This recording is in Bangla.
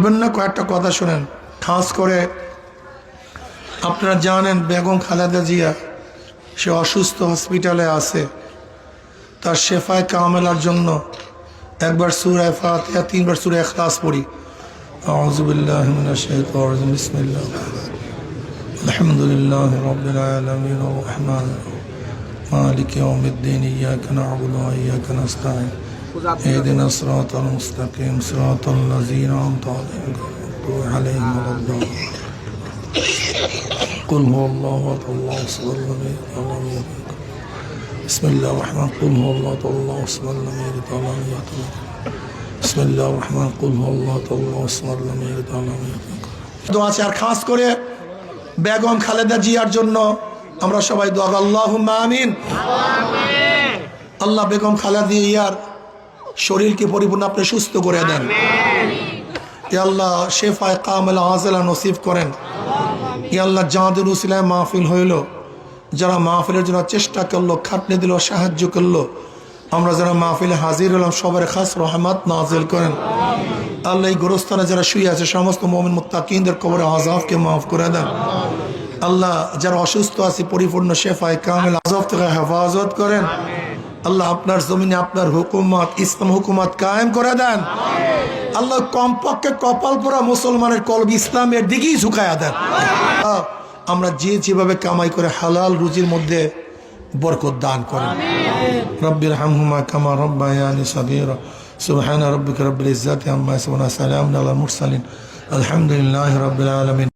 বলবেন না, কয়েকটা কথা শোনেন। খাস করে আপনারা জানেন বেগম খালেদা জিয়া সে অসুস্থ, হসপিটালে আছে। তার শেফায় কামেলার জন্য একবার সূরা ফাতিহা, 3 বার সূরা ইখলাস পড়ি। আউযু বিল্লাহি মিনাশ শাইতানির রাজিম, বিসমিল্লাহ, আলহামদুলিল্লাহি রাব্বিল আলামিন, আর রাহমানির রাহিম, মালিকি ইয়াউমিদ্দিন, ইয়াকা না'বুদু ওয়া ইয়াকা নাস্তাঈন, ইহদিনাস সিরাতাল মুস্তাকিম, সিরাতাল লাযীনা আন'আমতা আলাইহিম ওয়ালাদ-দাল্লিন। قل هو الله احد الله الصمد لم يلد ولم يولد. بسم الله الرحمن قل هو الله الله الصمد لم يلد ولم يولد. بسم الله الرحمن قل هو الله الله الصمد لم يلد ولم يولد. দোয়া আছে। আর খাস করে বেগম খালেদা জিয়ার জন্য আমরা সবাই দোয়া করি, আল্লাহুম্মা আমিন। আল্লাহ বেগম খালেদা জিয়ার শরীরকে পরিপূর্ণ আপনি সুস্থ করে দেন। ইয়া আল্লাহ শেফায়ে কামেলা আজলা নসিব করেন। ইয়া আল্লাহ যাদের উসিলায় মাহফিল হইল, যারা মাহফিলের জন্য চেষ্টা করলো, খাটনি দিল, সাহায্য করলো, আমরা যারা মাহফিলে হাজির হলাম সবার খাস রহমত নাজিল করেন। আল্লাহ এই গোরস্থানে যারা শুয়ে আছে সমস্ত মুমিন মুত্তাকিনদের কবরে আযাবকে মাফ করে দেন। আল্লাহ যারা অসুস্থ আছে পরিপূর্ণ শেফায়ে কামেল আযাব থেকে হেফাজত করেন। আল্লাহ আপনার জমিনে আপনার হুকুমত, ইসলাম হুকুমত কায়েম করে দেন। আল্লাহ কমপক্ষে কপাল পোড়া মুসলমানের কলব ইসলামের দিকেই ঝুঁকায়া দেন। আমরা যেভাবে কামাই করে হালাল রুজির মধ্যে বরকত দান করেন। রব্বির হামহুমা কামা রব্বায়ানি সগীরা। সুবহানা রাব্বিকা রাব্বিল ইজ্জাতি আম্মা ইয়াসিফুন, সালামুন আলাল মুরসালিন, আলহামদুলিল্লাহি রাব্বিল আলামিন।